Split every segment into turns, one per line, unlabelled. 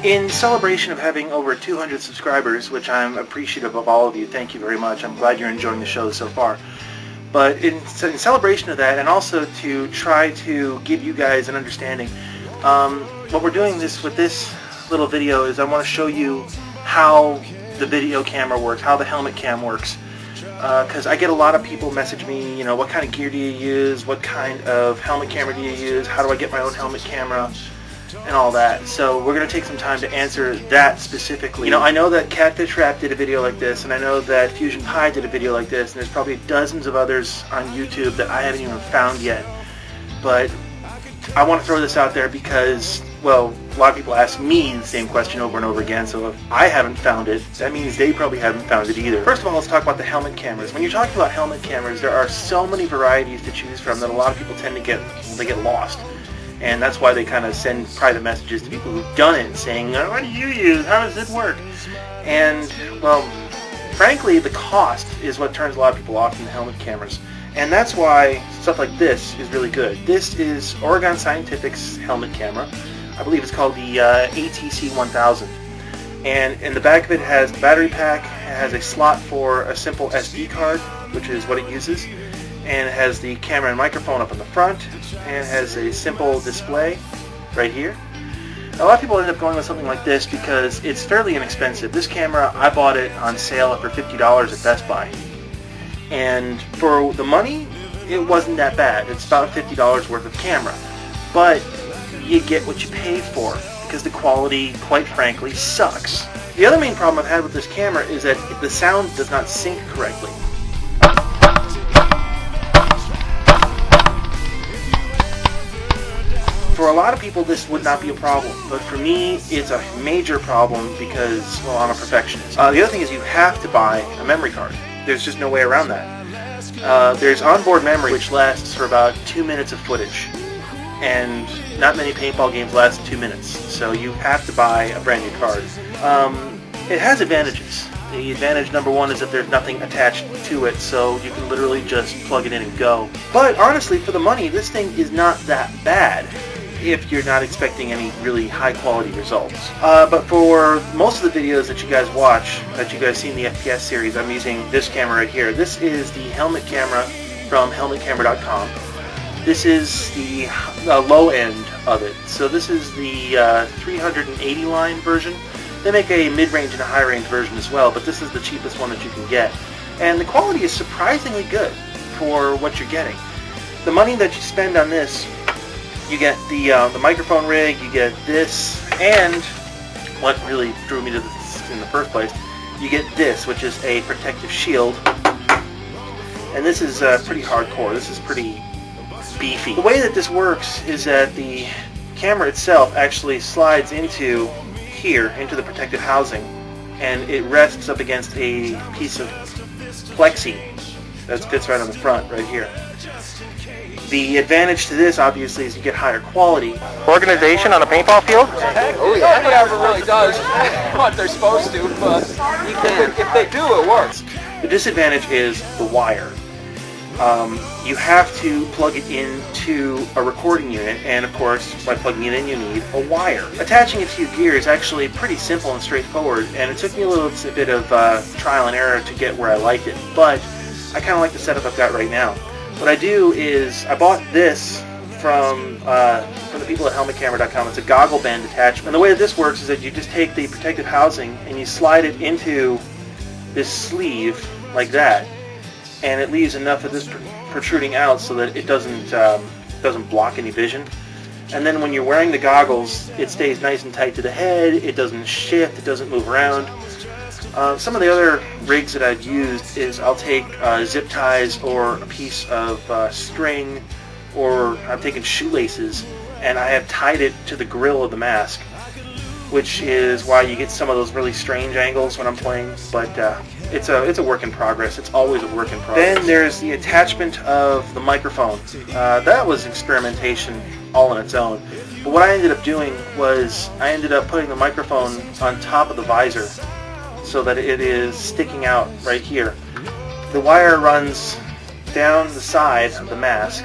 In celebration of having over 200 subscribers, which I'm appreciative of all of you, thank you very much. I'm glad you're enjoying the show so far. But in celebration of that, and also to try to give you guys an understanding, what we're doing with this little video is I want to show you how the video camera works, how the Helmetcam works. Because I get a lot of people message me, you know, what kind of gear do you use, what kind of helmet camera do you use, how do I get my own helmet camera, and all that. So we're going to take some time to answer that specifically. You know, I know that Catfish Rap did a video like this, and I know that Fusion Pie did a video like this, and there's probably dozens of others on YouTube that I haven't even found yet. But I want to throw this out there because, well, a lot of people ask me the same question over and over again, so if I haven't found it, that means they probably haven't found it either. First of all, let's talk about the helmet cameras. When you're talking about helmet cameras, there are so many varieties to choose from that a lot of people tend to get lost. And that's why they kind of send private messages to people who've done it, saying, what do you use? How does it work? And, well, frankly, the cost is what turns a lot of people off from the helmet cameras. And that's why stuff like this is really good. This is Oregon Scientific's helmet camera. I believe it's called the ATC 1000. And in the back of it has the battery pack, it has a slot for a simple SD card, which is what it uses. And it has the camera and microphone up in the front, and it has a simple display right here. A lot of people end up going with something like this because it's fairly inexpensive. This camera, I bought it on sale for $50 at Best Buy. And for the money, it wasn't that bad. It's about $50 worth of camera. But you get what you pay for, because the quality, quite frankly, sucks. The other main problem I've had with this camera is that the sound does not sync correctly. For a lot of people, this would not be a problem, but for me, it's a major problem because, well, I'm a perfectionist. The other thing is you have to buy a memory card. There's just no way around that. There's onboard memory, which lasts for about 2 minutes of footage, and not many paintball games last 2 minutes, so you have to buy a brand new card. It has advantages. The advantage number one is that there's nothing attached to it, so you can literally just plug it in and go. But honestly, for the money, this thing is not that bad if you're not expecting any really high quality results. But for most of the videos that you guys watch, that you guys see in the FPS series, I'm using this camera right here. This is the helmet camera from helmetcam.com. This is the low end of it. So this is the 380 line version. They make a mid-range and a high-range version as well, but this is the cheapest one that you can get. And the quality is surprisingly good for what you're getting. The money that you spend on this, you get the microphone rig, you get this, and what really drew me to this in the first place, you get this, which is a protective shield. And this is pretty hardcore. This is pretty beefy. The way that this works is that the camera itself actually slides into here, into the protective housing, and it rests up against a piece of plexi that fits right on the front, right here. The advantage to this, obviously, is you get higher quality. Organization on a paintball field?
Oh yeah. Nobody ever really does what they're supposed to, but if they do, it works.
The disadvantage is the wire. You have to plug it into a recording unit, and of course, by plugging it in, you need a wire. Attaching it to your gear is actually pretty simple and straightforward, and it took me a little bit of trial and error to get where I liked it, but I kind of like the setup I've got right now. What I do is, I bought this from the people at helmetcam.com. It's a goggle band attachment. And the way that this works is that you just take the protective housing and you slide it into this sleeve like that, and it leaves enough of this protruding out so that it doesn't block any vision. And then when you're wearing the goggles, it stays nice and tight to the head. It doesn't shift. It doesn't move around. Some of the other rigs that I've used is I'll take zip ties or a piece of string, or I've taken shoelaces and I have tied it to the grill of the mask, which is why you get some of those really strange angles when I'm playing, but it's a work in progress. It's always a work in progress. Then there's the attachment of the microphone. That was experimentation all on its own. But what I ended up doing was I ended up putting the microphone on top of the visor so that it is sticking out right here. The wire runs down the side of the mask.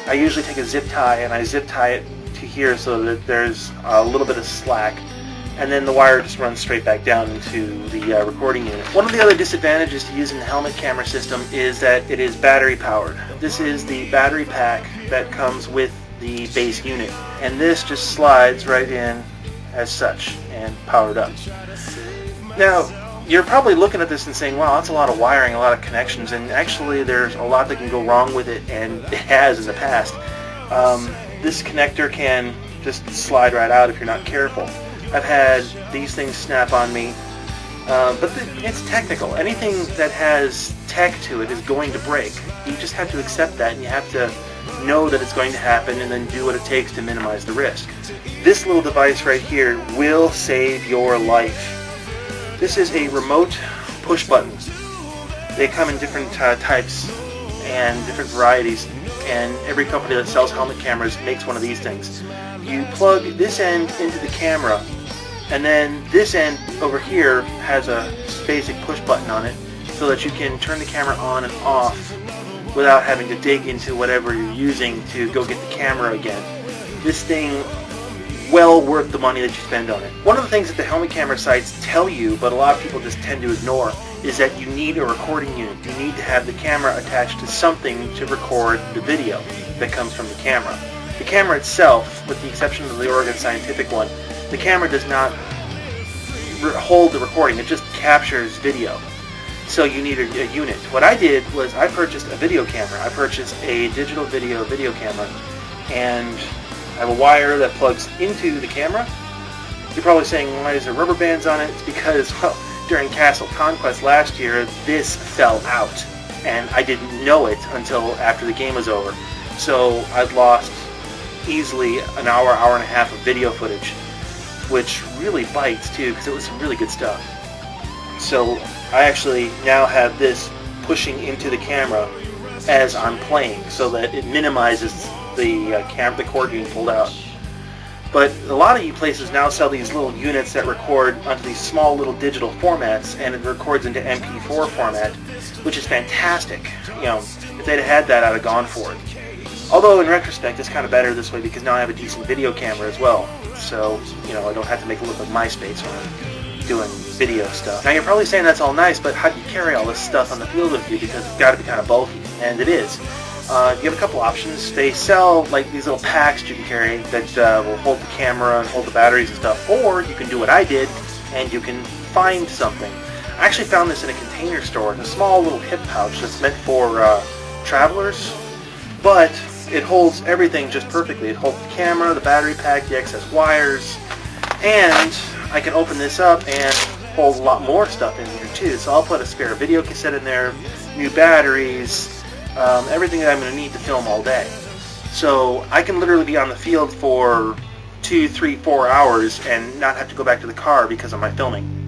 I usually take a zip tie and I zip tie it to here so that there's a little bit of slack, and then the wire just runs straight back down into the recording unit. One of the other disadvantages to using the helmet camera system is that it is battery powered. This is the battery pack that comes with the base unit, and this just slides right in as such and powered up. Now, you're probably looking at this and saying, wow, that's a lot of wiring, a lot of connections, and actually there's a lot that can go wrong with it, and it has in the past. This connector can just slide right out if you're not careful. I've had these things snap on me, but it's technical. Anything that has tech to it is going to break. You just have to accept that, and you have to know that it's going to happen and then do what it takes to minimize the risk. This little device right here will save your life. This is a remote push button. They come in different types and different varieties, and every company that sells helmet cameras makes one of these things. You plug this end into the camera, and then this end over here has a basic push button on it so that you can turn the camera on and off without having to dig into whatever you're using to go get the camera again. This thing, well worth the money that you spend on it. One of the things that the helmet camera sites tell you, but a lot of people just tend to ignore, is that you need a recording unit. You need to have the camera attached to something to record the video that comes from the camera. The camera itself, with the exception of the Oregon Scientific one, the camera does not hold the recording, it just captures video. So you need a unit. What I did was I purchased a video camera. I purchased a digital video camera, and I have a wire that plugs into the camera. You're probably saying, why is there rubber bands on it? It's because, well, during Castle Conquest last year, this fell out, and I didn't know it until after the game was over. So I'd lost easily an hour and a half of video footage, which really bites too, because it was some really good stuff. So I actually now have this pushing into the camera as I'm playing, so that it minimizes the cord being pulled out. But a lot of you places now sell these little units that record onto these small little digital formats, and it records into MP4 format, which is fantastic. You know, if they'd had that, I'd have gone for it. Although in retrospect, it's kind of better this way because now I have a decent video camera as well. So, you know, I don't have to make it look like MySpace when I'm doing video stuff. Now you're probably saying that's all nice, but how do you carry all this stuff on the field with you? Because it's got to be kind of bulky, and it is. You have a couple options. They sell like these little packs you can carry that will hold the camera and hold the batteries and stuff, or you can do what I did and you can find something. I actually found this in a container store. It's a small little hip pouch that's meant for travelers, but it holds everything just perfectly. It holds the camera, the battery pack, the excess wires, and I can open this up and hold a lot more stuff in here too. So I'll put a spare video cassette in there, new batteries, everything that I'm going to need to film all day. So I can literally be on the field for 2, 3, 4 hours and not have to go back to the car because of my filming.